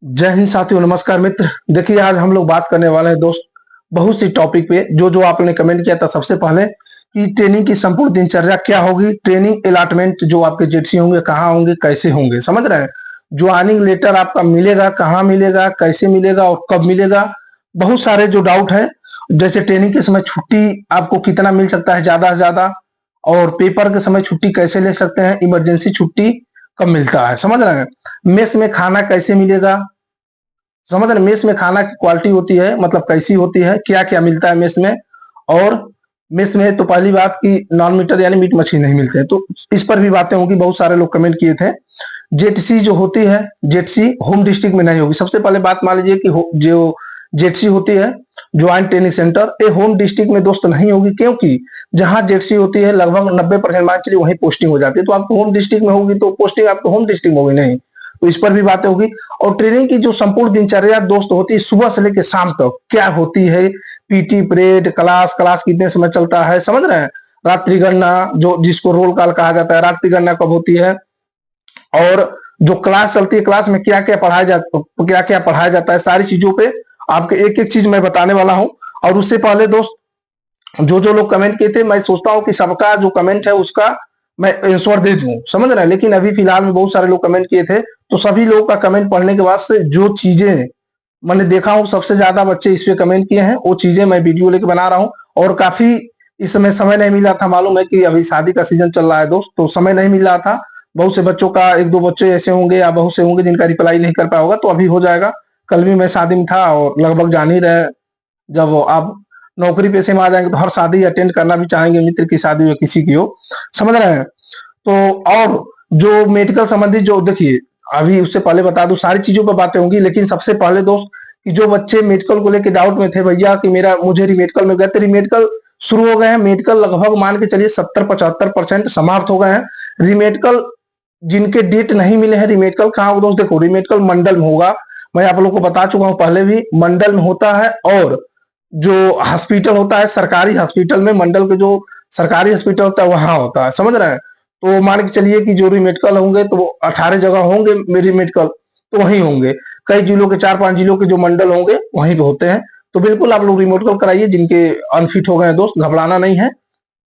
जय हिंद साथियों, नमस्कार मित्र। देखिए, आज हम लोग बात करने वाले हैं दोस्त बहुत सी टॉपिक पे जो जो आपने कमेंट किया था। सबसे पहले कि ट्रेनिंग की संपूर्ण दिनचर्या क्या होगी, ट्रेनिंग अलॉटमेंट जो आपके जेडसी होंगे कहाँ होंगे, कैसे होंगे, समझ रहे हैं। ज्वाइनिंग लेटर आपका मिलेगा, कहाँ मिलेगा, कैसे मिलेगा और कब मिलेगा। बहुत सारे जो डाउट है, जैसे ट्रेनिंग के समय छुट्टी आपको कितना मिल सकता है ज्यादा से ज्यादा, और पेपर के समय छुट्टी कैसे ले सकते हैं, इमरजेंसी छुट्टी कब मिलता है, समझ रहे हैं। मेस में खाना कैसे मिलेगा, समझ रहे। मेस में खाना की क्वालिटी होती है, मतलब कैसी होती है, क्या क्या मिलता है मेस में। और मेस में तो पहली बात कि नॉन मीटर यानी मीट मछली नहीं मिलते हैं, तो इस पर भी बातें होंगी। बहुत सारे लोग कमेंट किए थे। जेटसी जो होती है, जेटसी होम डिस्ट्रिक्ट में नहीं होगी। सबसे पहले बात मान लीजिए कि जो जेटसी होती है, ज्वाइंट ट्रेनिंग सेंटर, ये होम डिस्ट्रिक्ट में दोस्त नहीं होगी, क्योंकि जहां जेटसी होती है लगभग 90% मान चलिए वहीं पोस्टिंग हो जाती है। तो आपको होम डिस्ट्रिक्ट में होगी तो पोस्टिंग आपको होम डिस्ट्रिक्ट में होगी नहीं, तो इस पर भी बातें होगी। और ट्रेनिंग की जो संपूर्ण दिनचर्या दोस्त होती है सुबह से लेकर शाम तक क्या होती है, पीटी परेड, क्लास क्लास कितने समय चलता है, समझ रहे हैं। रात्रि गणना जो जिसको रोल कॉल कहा जाता है, रात्रि गणना कब होती है, और जो क्लास चलती है क्लास में क्या क्या पढ़ाया जाता है, सारी चीजों पे आपके एक एक चीज मैं बताने वाला हूं। और उससे पहले दोस्त, जो जो लोग कमेंट किए थे, मैं सोचता हूँ कि सबका जो कमेंट है उसका मैं आंसर दे दूं, समझ रहे हैं। लेकिन अभी फिलहाल में बहुत सारे लोग कमेंट किए थे, तो सभी लोगों का कमेंट पढ़ने के बाद से जो चीजें मैंने देखा हूँ, सबसे ज्यादा बच्चे इस पे कमेंट किए हैं, वो चीजें मैं वीडियो लेके बना रहा हूँ। और काफी इस समय नहीं मिला था, मालूम है कि अभी शादी का सीजन चल रहा है दोस्त, तो समय नहीं मिल रहा था। बहुत से बच्चों का, एक दो बच्चे ऐसे होंगे या बहुत से होंगे जिनका रिप्लाई नहीं कर पाया होगा, तो अभी हो जाएगा। कल भी मैं शादी में था, और लगभग जान ही रहे, जब आप नौकरी पेशे में आ जाएंगे तो हर शादी अटेंड करना भी चाहेंगे, मित्र की शादी हो किसी की हो, समझ रहे हैं। तो और जो मेडिकल संबंधित जो देखिए, अभी उससे पहले बता दूं सारी चीजों पर बातें होंगी, लेकिन सबसे पहले दोस्त कि जो बच्चे मेडिकल को लेकर डाउट में थे, भैया कि मेरा मुझे रिमेडिकल में गए, तो रिमेडिकल शुरू हो गए हैं। मेडिकल लगभग मान के चलिए 70-75% समाप्त हो गए हैं। रिमेडिकल जिनके डेट नहीं मिले हैं, रिमेडिकल कहाँ होगा दोस्त, देखो रिमेडिकल मंडल में होगा। मैं आप लोगों को बता चुका हूं पहले भी, मंडल में होता है। और जो हॉस्पिटल होता है, सरकारी हॉस्पिटल में, मंडल के जो सरकारी हॉस्पिटल होता है वहां होता है, समझ रहे हैं। तो मान के चलिए कि जो रिमेडिकल होंगे तो वो 18 जगह होंगे मेरी मेडिकल, तो वहीं होंगे। कई जिलों के, 4-5 जिलों के जो मंडल होंगे वहीं पे होते हैं। तो बिल्कुल आप लोग रिमेडिकल कराइए, जिनके अनफिट हो गए हैं दोस्त, घबराना नहीं है।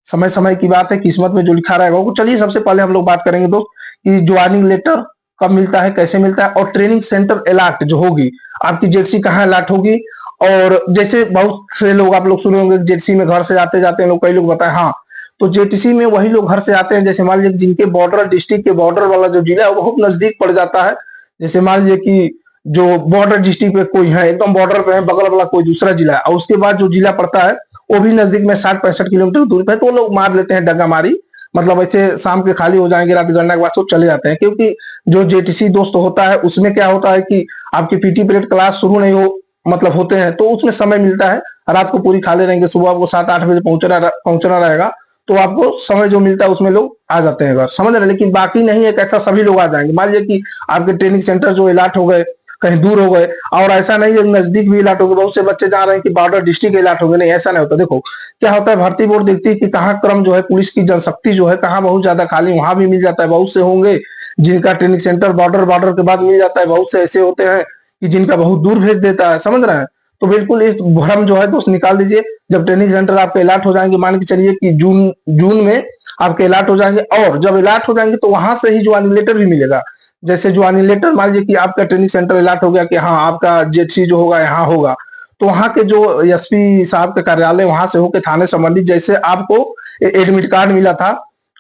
समय समय की बात है, किस्मत में जो लिखा रहेगा वो। चलिए सबसे पहले हम लोग बात करेंगे दोस्त कि ज्वाइनिंग लेटर कब मिलता है, कैसे मिलता है, और ट्रेनिंग सेंटर अलॉट जो होगी आपकी, जेडसी कहाँ अलॉट होगी। और जैसे बहुत से लोग आप लोग सुने होंगे जेडसी में घर से आते जाते हैं लोग, कई लोग बताए हाँ, तो जेटीसी में वही लोग घर से आते हैं, जैसे मान लीजिए जिनके बॉर्डर डिस्ट्रिक्ट के बॉर्डर वाला जो जिला है वो बहुत नजदीक पड़ जाता है। जैसे मान लीजिए कि जो बॉर्डर डिस्ट्रिक्ट पे कोई है, एकदम बॉर्डर पे है, बगल वाला कोई दूसरा जिला है, और उसके बाद जो जिला पड़ता है वो भी नजदीक में 60-65 किलोमीटर दूरी पे, तो लोग मार लेते हैं डंगा मारी। मतलब ऐसे शाम के खाली हो जाएंगे, रात गणना के बाद सब चले जाते हैं। क्योंकि जो जेटीसी दोस्त होता है उसमें क्या होता है कि आपकी पीटी पीरियड क्लास शुरू नहीं हो, मतलब होते हैं, तो उसमें समय मिलता है। रात को पूरी खाली रहेंगे, सुबह आपको 7-8 बजे पहुंचना रहेगा, तो आपको समय जो मिलता है उसमें लोग आ जाते हैं घर, समझ रहे हैं। लेकिन बाकी नहीं है कैसा सभी लोग आ जाएंगे। मान लीजिए कि आपके ट्रेनिंग सेंटर जो इलाट हो गए, कहीं दूर हो गए, और ऐसा नहीं है नजदीक भी इलाट हो गए। बहुत से बच्चे जा रहे हैं कि बॉर्डर डिस्ट्रिक्ट इलाट हो गए, नहीं ऐसा नहीं होता। देखो क्या होता है, भर्ती बोर्ड देखती है कि कहाँ क्रम जो है, पुलिस की जनशक्ति जो है कहाँ बहुत ज्यादा खाली, वहां भी मिल जाता है। बहुत से होंगे जिनका ट्रेनिंग सेंटर बॉर्डर बॉर्डर के बाद मिल जाता है, बहुत से ऐसे होते हैं कि जिनका बहुत दूर भेज देता है, समझ रहे हैं। तो बिल्कुल इस भ्रम जो है दोस्त निकाल दीजिए। जब ट्रेनिंग सेंटर आपके अलॉट हो जाएंगे, मान के चलिए कि जून जून में आपके अलॉट हो जाएंगे, और जब अलॉट हो जाएंगे तो वहां से ही ज्वाइनिंग लेटर भी मिलेगा। जैसे ज्वाइनिंग लेटर मान लीजिए कि आपका ट्रेनिंग सेंटर अलॉट हो गया कि हाँ आपका जेसी जो होगा यहाँ होगा, तो वहां के जो एसपी साहब के कार्यालय वहां से होकर थाने संबंधित, जैसे आपको एडमिट कार्ड मिला था,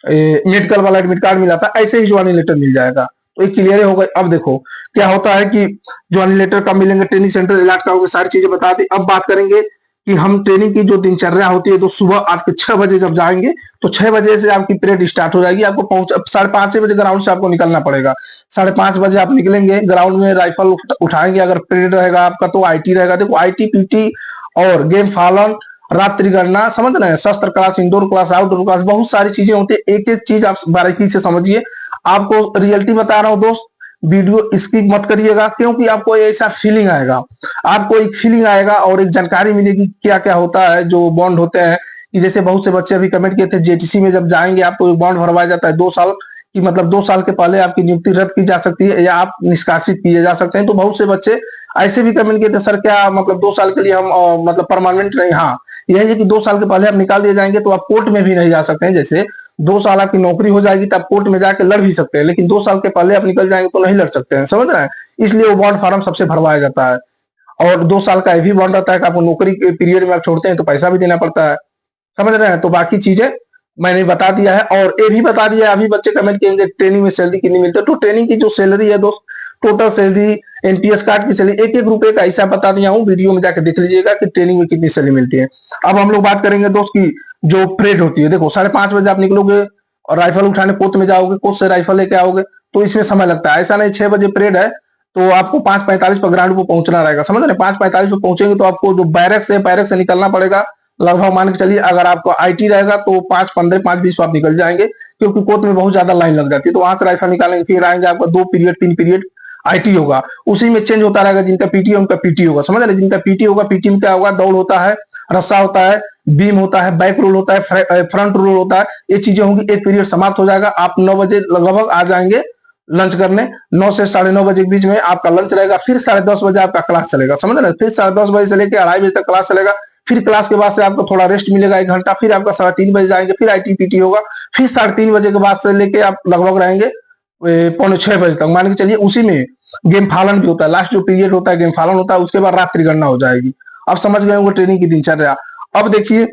मेडिकल वाला एडमिट कार्ड मिला था, ऐसे ही ज्वाइनिंग लेटर मिल जाएगा। तो ये क्लियर हो गए। अब देखो क्या होता है कि ज्वाइनिंग लेटर कब मिलेंगे, ट्रेनिंग सेंटर अलॉट का होगा, सारी चीजें बता दी। अब बात करेंगे कि हम ट्रेनिंग की जो दिनचर्या होती है, तो सुबह आपके 6 बजे जब जाएंगे तो 6 बजे से आपकी पीरियड स्टार्ट हो जाएगी। आपको 5:30 बजे ग्राउंड से आपको निकलना पड़ेगा। 5:30 बजे आप निकलेंगे, ग्राउंड में राइफल उठाएंगे, अगर पीरियड रहेगा आपका तो आईटी रहेगा। देखो आईटी, पीटी और गेम फालन, रात्रि गणना, समझ रहे हैं, शस्त्र class, indoor class, outdoor class, बहुत सारी चीजें होती है। एक एक चीज आप बारीकी से समझिए। आपको रियलिटी बता रहा हूँ दोस्त, वीडियो स्किप मत करिएगा, क्योंकि आपको ऐसा फीलिंग आएगा, आपको एक फीलिंग आएगा और एक जानकारी मिलेगी क्या क्या होता है, जो बॉन्ड होते हैं। कि जैसे बहुत से बच्चे अभी कमेंट किए थे, जेटीसी में जब जाएंगे आपको एक बॉन्ड भरवाया जाता है 2 साल कि मतलब 2 साल के पहले आपकी नियुक्ति रद्द की जा सकती है या आप निष्कासित किए जा सकते हैं। तो बहुत से बच्चे ऐसे भी कमेंट किए थे, सर क्या मतलब 2 साल के लिए हम मतलब परमानेंट नहीं। हाँ, यही है कि 2 साल के पहले आप निकाल दिए जाएंगे तो आप कोर्ट में भी नहीं जा सकते हैं। जैसे 2 साल आपकी नौकरी हो जाएगी तो आप कोर्ट में जाके लड़ भी सकते हैं, लेकिन 2 साल के पहले आप निकल जाएंगे तो नहीं लड़ सकते हैं, समझ रहे हैं। इसलिए वो बॉन्ड फार्म सबसे भरवाया जाता है। और 2 साल का ये भी बॉन्ड रहता है कि आपको नौकरी के पीरियड में आप छोड़ते हैं तो पैसा भी देना पड़ता है, समझ रहे हैं। तो बाकी चीजें मैंने बता दिया है और ये भी बता दिया है। अभी बच्चे कमेंट करेंगे ट्रेनिंग में सैलरी कितनी मिलती है, तो ट्रेनिंग की जो सैलरी है दोस्त, टोटल सैलरी, एनपीएस कार्ड की सैलरी, एक एक रुपए का ऐसा बता दिया हूँ, वीडियो में जाकर देख लीजिएगा कि ट्रेनिंग में कितनी सैलरी मिलती है। अब हम लोग बात करेंगे दोस्त की जो परेड होती है। देखो 5:30 बजे आप निकलोगे और राइफल उठाने कोर्ट में जाओगे, कोर्ट से राइफल लेके आओगे, तो इसमें समय लगता है। ऐसा नहीं 6 बजे परेड है तो आपको 5:45 पर ग्राउंड पर पहुंचना रहेगा, समझ रहे हैं। 5:45 पर पहुंचेंगे तो आपको जो बैरक से निकलना पड़ेगा। लगभग मान के चलिए अगर आपको आईटी रहेगा तो 5:15 5:20 पर आप निकल जाएंगे, क्योंकि कोर्ट में बहुत ज्यादा लाइन लग जाती है। तो वहां से राइफल निकालेंगे, फिर आएंगे, आपका 2 पीरियड 3 पीरियड आईटी होगा, उसी में चेंज होता रहेगा। जिनका पीटी है उनका पीटी होगा, समझ रहे। जिनका पीटी होगा, पीटी में क्या होगा, दौड़ होता है, रस्सा होता है, बीम होता है, बैक रोल होता है, फ्रंट रोल होता है, ये चीजें होंगी। एक पीरियड समाप्त हो जाएगा, आप 9 बजे लगभग आ जाएंगे लंच करने। 9 से 9:30 बजे के बीच में आपका लंच रहेगा, फिर 10:30 बजे आपका क्लास चलेगा, समझ रहे। फिर 10:30 बजे से लेकर 2:30 बजे तक क्लास चलेगा। फिर क्लास के बाद से आपको थोड़ा रेस्ट मिलेगा 1 घंटा, फिर आपका 3:30 बजे जाएंगे, फिर आईटी पीटी होगा, फिर 3:30 बजे के बाद से लेके आप लगभग रहेंगे 5:45 बजे तक, मान के चलिए। उसी में गेम फालन भी होता है, लास्ट जो पीरियड होता है गेम फालन होता है, उसके बाद रात्रि गणना हो जाएगी। अब समझ गए होंगे ट्रेनिंग की दिनचर्या। अब देखिए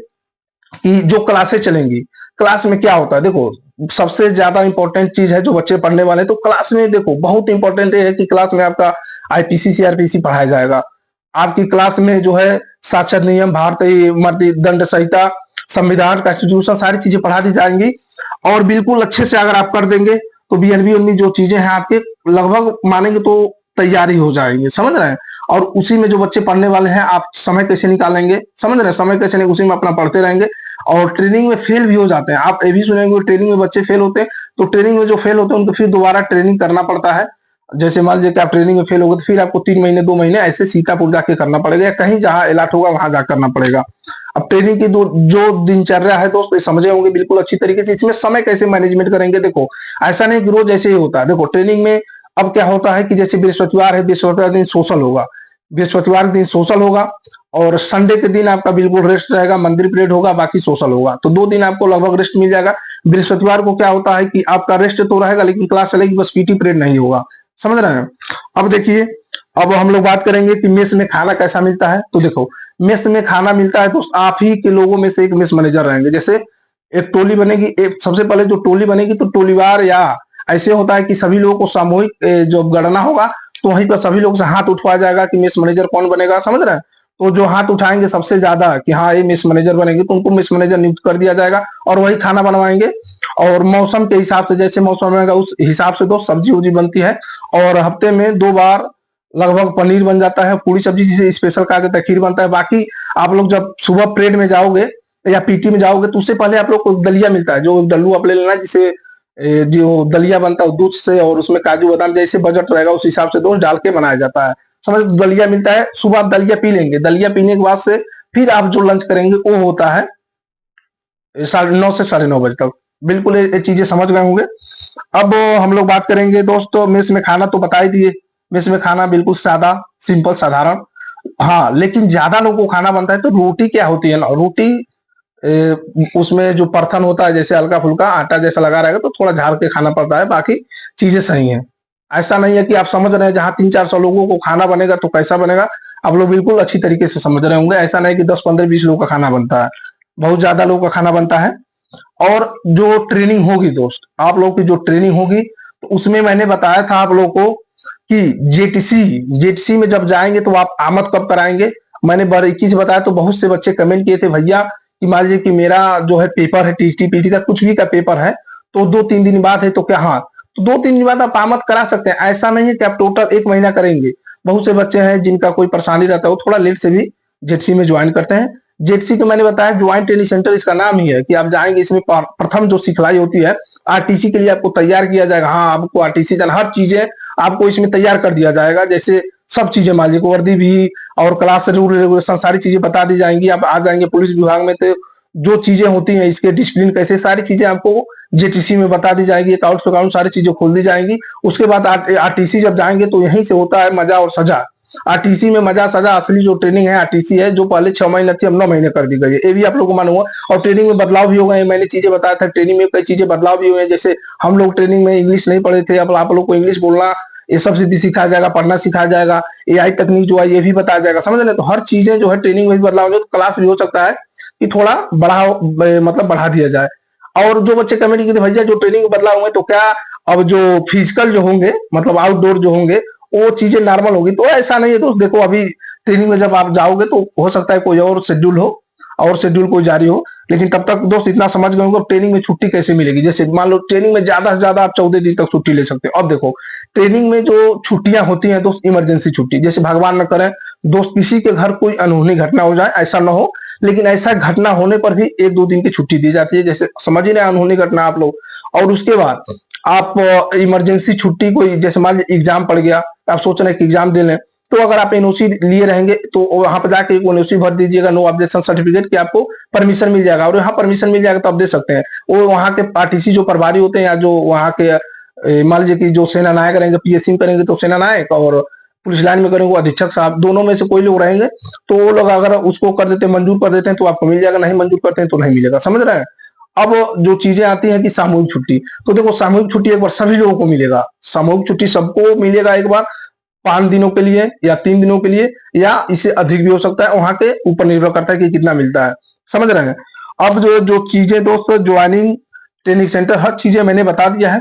कि जो क्लासें चलेंगी, क्लास में क्या होता है। देखो सबसे ज्यादा इंपॉर्टेंट चीज है जो बच्चे पढ़ने वाले हैं, तो क्लास में देखो बहुत इंपॉर्टेंट है कि क्लास में आपका आईपीसी सीआरपीसी पढ़ाया जाएगा। आपकी क्लास में जो है साक्षर नियम, भारतीय दंड संहिता, संविधान, कॉन्स्टिट्यूशन, सारी चीजें पढ़ा दी जाएंगी। और बिल्कुल अच्छे से अगर आप कर देंगे तो बीएनबी उनबी जो चीजें हैं आपके लगभग मानेंगे तो तैयारी हो जाएंगे, समझ रहे हैं। और उसी में जो बच्चे पढ़ने वाले हैं, आप समय कैसे निकालेंगे, समझ रहे हैं, समय कैसे नहीं, उसी में अपना पढ़ते रहेंगे। और ट्रेनिंग में फेल भी हो जाते हैं, आप ये भी सुनेंगे ट्रेनिंग में बच्चे फेल होते हैं। तो ट्रेनिंग में जो फेल होते हैं उनको फिर दोबारा ट्रेनिंग करना पड़ता है। जैसे मान लीजिए कि आप ट्रेनिंग में फेल हो गए तो फिर आपको 3 महीने 2 महीने ऐसे सीतापुर जाके करना पड़ेगा, या कहीं जहां इलाट होगा वहां जाकर करना पड़ेगा। अब ट्रेनिंग की जो दिनचर्या है दोस्त, ये समझे होंगे बिल्कुल अच्छी तरीके से। इसमें समय कैसे मैनेजमेंट करेंगे, देखो ऐसा नहीं कि रोज ऐसे ही होता है। देखो ट्रेनिंग में अब क्या होता है कि जैसे बृहस्पतिवार है, बृहस्पतिवार दिन सोशल होगा, बृहस्पतिवार के दिन सोशल होगा, और संडे के दिन आपका बिल्कुल रेस्ट रहेगा, मंदिर परेड होगा, बाकी सोशल होगा। तो 2 दिन आपको लगभग रेस्ट मिल जाएगा। बृहस्पतिवार को क्या होता है कि आपका रेस्ट तो रहेगा लेकिन क्लास चलेगी, बस पीटी परेड नहीं होगा, समझ रहे हैं। अब देखिए, अब हम लोग बात करेंगे कि मेस में खाना कैसा मिलता है। तो देखो मेस में खाना मिलता है तो आप ही के लोगों में से एक मेस मैनेजर रहेंगे। जैसे एक टोली बनेगी, एक सबसे पहले जो टोली बनेगी तो टोलीवार, या ऐसे होता है कि सभी लोगों को सामूहिक जो गणना होगा तो वहीं पर सभी लोग से हाथ उठवाया जाएगा कि मेस मैनेजर कौन बनेगा, समझ रहे हैं। तो जो हाथ उठाएंगे सबसे ज्यादा कि हाँ ये मेस मैनेजर बनेंगे, तो उनको मेस मैनेजर नियुक्त कर दिया जाएगा और वही खाना बनवाएंगे। और मौसम के हिसाब से, जैसे मौसम रहेगा उस हिसाब से दो सब्जी उब्जी बनती है। और हफ्ते में 2 बार लगभग पनीर बन जाता है, पूरी सब्जी जिसे स्पेशल कहा जाता है, खीर बनता है। बाकी आप लोग जब सुबह परेड में जाओगे या पीटी में जाओगे तो उससे पहले आप लोग को दलिया मिलता है, जो डल्लू आप ले लेना, जिसे जो दलिया बनता है दूध से, और उसमें काजू बादाम जैसे बजट रहेगा उस हिसाब से दोस्त डाल के बनाया जाता है, समझ। दलिया मिलता है, सुबह आप दलिया पी लेंगे, दलिया पीने के बाद से फिर आप जो लंच करेंगे वो होता है 9:30 से 9:30 बजे तक। बिल्कुल ये चीजें समझ गए होंगे। अब हम लोग बात करेंगे दोस्तों, मेस में खाना तो बता ही दिए। मेस में खाना बिल्कुल सादा, सिंपल, साधारण। हाँ, लेकिन ज्यादा लोगों को खाना बनता है तो रोटी क्या होती है ना, रोटी उसमें जो परथन होता है जैसे हल्का फुल्का आटा जैसा लगा रहेगा तो थोड़ा झाड़ के खाना पड़ता है, बाकी चीजें सही है। ऐसा नहीं है कि आप समझ रहे हैं जहां 300-400 लोगों को खाना बनेगा तो कैसा बनेगा, आप लोग बिल्कुल अच्छी तरीके से समझ रहे होंगे। ऐसा नहीं कि 10 15 20 लोगों का खाना बनता है, बहुत ज्यादा लोगों का खाना बनता है। और जो ट्रेनिंग होगी दोस्त, आप लोग की जो ट्रेनिंग होगी तो उसमें मैंने बताया था आप लोगों को कि जेटीसी में जब जाएंगे तो आप आमद कब कराएंगे। मैंने बारीकी से बताया तो बहुत से बच्चे कमेंट किए थे भैया कि मान लीजिए कि मेरा जो है पेपर है टीटी पीटी का, कुछ भी का पेपर है, तो 2-3 दिन बाद है तो क्या, हाँ तो 2-3 दिन बाद आप आमद करा सकते हैं। ऐसा नहीं है कि आप टोटल 1 महीना करेंगे। बहुत से बच्चे हैं जिनका कोई परेशानी रहता है, वो थोड़ा लेट से भी जेटसी में ज्वाइन करते हैं। जेटसी के मैंने बताया ज्वाइंट ट्रेनिंग सेंटर इसका नाम ही है कि आप जाएंगे, इसमें प्रथम जो सिखलाई होती है आरटीसी के लिए आपको तैयार किया जाएगा। हाँ, आपको आरटीसी जाना, हर चीजें आपको इसमें तैयार कर दिया जाएगा। जैसे सब चीजें मान लीजिए वर्दी भी और क्लास रूल रेगुलेशन सारी चीजें बता दी जाएंगी। आप आ जाएंगे पुलिस विभाग में तो जो चीजें होती हैं इसके डिसिप्लिन कैसे, सारी चीजें आपको जेटीसी में बता दी जाएगी, अकाउंट अकाउंट सारी चीजें खोल दी जाएंगी। उसके बाद आरटीसी जब जाएंगे तो यहीं से होता है मजा और सजा। आरटीसी में मजा सजा, असली जो ट्रेनिंग है आरटीसी है, जो पहले 6 महीने थी अब 9 महीने कर दी गई है, ये भी आप लोगों को मालूम हुआ। और ट्रेनिंग में बदलाव भी हो गए, मैंने चीजें बताया था, ट्रेनिंग में कई चीजें बदलाव भी हुए हैं। जैसे हम लोग ट्रेनिंग में इंग्लिश नहीं पढ़े थे, अब आप लोग को इंग्लिश बोलना ये सब भी सिखाया जाएगा, पढ़ना सिखाया जाएगा, एआई तकनीक जो है ये भी बताया जाएगा, समझ रहे। तो हर चीजें जो है ट्रेनिंग में भी बदलाव हो, तो क्लास भी हो सकता है कि थोड़ा बढ़ा मतलब बढ़ा दिया जाए। और जो बच्चे कमेंट किए थे भैया जो ट्रेनिंग में बदलाव हुए तो क्या अब जो फिजिकल जो होंगे मतलब आउटडोर जो होंगे वो चीजें नॉर्मल होगी? तो ऐसा नहीं है दोस्त, देखो अभी ट्रेनिंग में जब आप जाओगे तो हो सकता है कोई और शेड्यूल हो और शेड्यूल कोई जारी हो, लेकिन तब तक दोस्त इतना समझ गए होंगे ट्रेनिंग में छुट्टी कैसे मिलेगी। जैसे मान लो ट्रेनिंग में ज्यादा से ज्यादा आप 14 दिन तक छुट्टी ले सकते हो। अब देखो ट्रेनिंग में जो छुट्टियां होती हैं दोस्त, इमरजेंसी छुट्टी, जैसे भगवान न करे दोस्त किसी के घर कोई अनहोनी घटना हो जाए, ऐसा ना हो, लेकिन ऐसा घटना होने पर भी 1-2 दिन की छुट्टी दी जाती है। जैसे समझ ही रहे अनहोनी घटना आप लोग। और उसके बाद आप इमरजेंसी छुट्टी कोई, जैसे मान लीजिए एग्जाम पड़ गया, आप सोच रहे हैं कि एग्जाम दे लें, तो अगर आप एनओसी लिए रहेंगे तो वहां पर जाके एनओसी भर दीजिएगा, नो ऑब्जेक्शन सर्टिफिकेट, कि आपको परमिशन मिल जाएगा। और यहाँ परमिशन मिल जाएगा तो आप दे सकते हैं। वो वहां के आरटीसी जो प्रभारी होते हैं या जो वहां के मान लीजिए कि जो सेना नायक रहेंगे, पीएससी में करेंगे तो सेना नायक, और पुलिस लाइन में करेंगे अधीक्षक साहब, दोनों में से कोई लोग रहेंगे, तो वो लोग अगर उसको कर देते हैं, मंजूर कर देते हैं तो आपको मिल जाएगा, नहीं मंजूर करते हैं तो नहीं मिलेगा, समझ रहे हैं। अब जो चीजें आती हैं कि सामूहिक छुट्टी, तो देखो सामूहिक छुट्टी एक बार सभी लोगों को मिलेगा, सामूहिक छुट्टी सबको मिलेगा एक बार 5 दिनों के लिए या 3 दिनों के लिए, या इससे अधिक भी हो सकता है, वहां के ऊपर निर्भर करता है कि कितना मिलता है, समझ रहे हैं। अब जो जो चीजें दोस्त ज्वाइनिंग ट्रेनिंग सेंटर हर चीजें मैंने बता दिया है।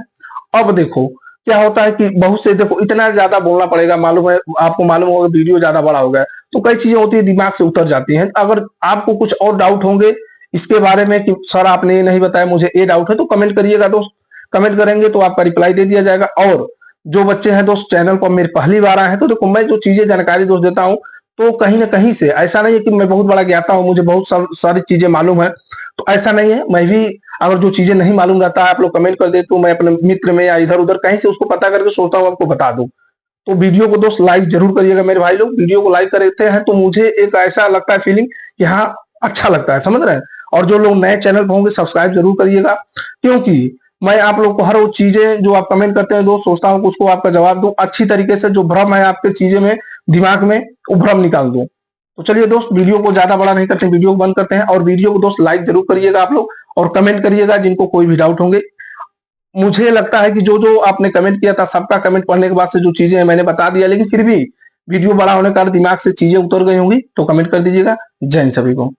अब देखो क्या होता है कि बहुत से, देखो इतना ज्यादा बोलना पड़ेगा, मालूम है आपको, मालूम होगा वीडियो ज्यादा बड़ा हो गया तो कई चीजें होती है दिमाग से उतर जाती हैं। अगर आपको कुछ और डाउट होंगे इसके बारे में कि सर आपने ये नहीं बताया, मुझे ये डाउट है, तो कमेंट करिएगा दोस्त, कमेंट करेंगे तो आपका रिप्लाई दे दिया जाएगा। और जो बच्चे हैं दोस्त चैनल पर मेरे पहली बार आए हैं, तो देखो मैं जो चीजें जानकारी दोस्त देता हूँ तो कहीं ना कहीं से, ऐसा नहीं है कि मैं बहुत बड़ा ज्ञाता हूँ, मुझे बहुत सारी चीजें मालूम है, तो ऐसा नहीं है। मैं भी अगर जो चीजें नहीं मालूम रहता है आप लोग कमेंट कर दे तो मैं अपने मित्र में या इधर उधर कहीं से उसको पता करके सोचता हूँ आपको बता दूं। तो वीडियो को दोस्त लाइक जरूर करिएगा मेरे भाई लोग, वीडियो को लाइक करते हैं तो मुझे एक ऐसा लगता है फीलिंग कि हाँ अच्छा लगता है, समझ रहे हैं। और जो लोग नए चैनल पर होंगे सब्सक्राइब जरूर करिएगा, क्योंकि मैं आप लोग को हर वो चीजें जो आप कमेंट करते हैं दोस्त सोचता हूँ कि उसको आपका जवाब दूं अच्छी तरीके से, जो भ्रम है आपके चीजें में दिमाग में वो भ्रम निकाल दूं। तो चलिए दोस्त वीडियो को ज्यादा बड़ा नहीं करते, वीडियो को बंद करते हैं। और वीडियो को दोस्त लाइक जरूर करिएगा आप लोग, और कमेंट करिएगा जिनको कोई भी डाउट होंगे। मुझे लगता है कि जो जो आपने कमेंट किया था सबका कमेंट पढ़ने के बाद से जो चीजें मैंने बता दिया, लेकिन फिर भी वीडियो बड़ा होने का दिमाग से चीजें उतर गई होंगी तो कमेंट कर दीजिएगा। जय हिंद सभी को।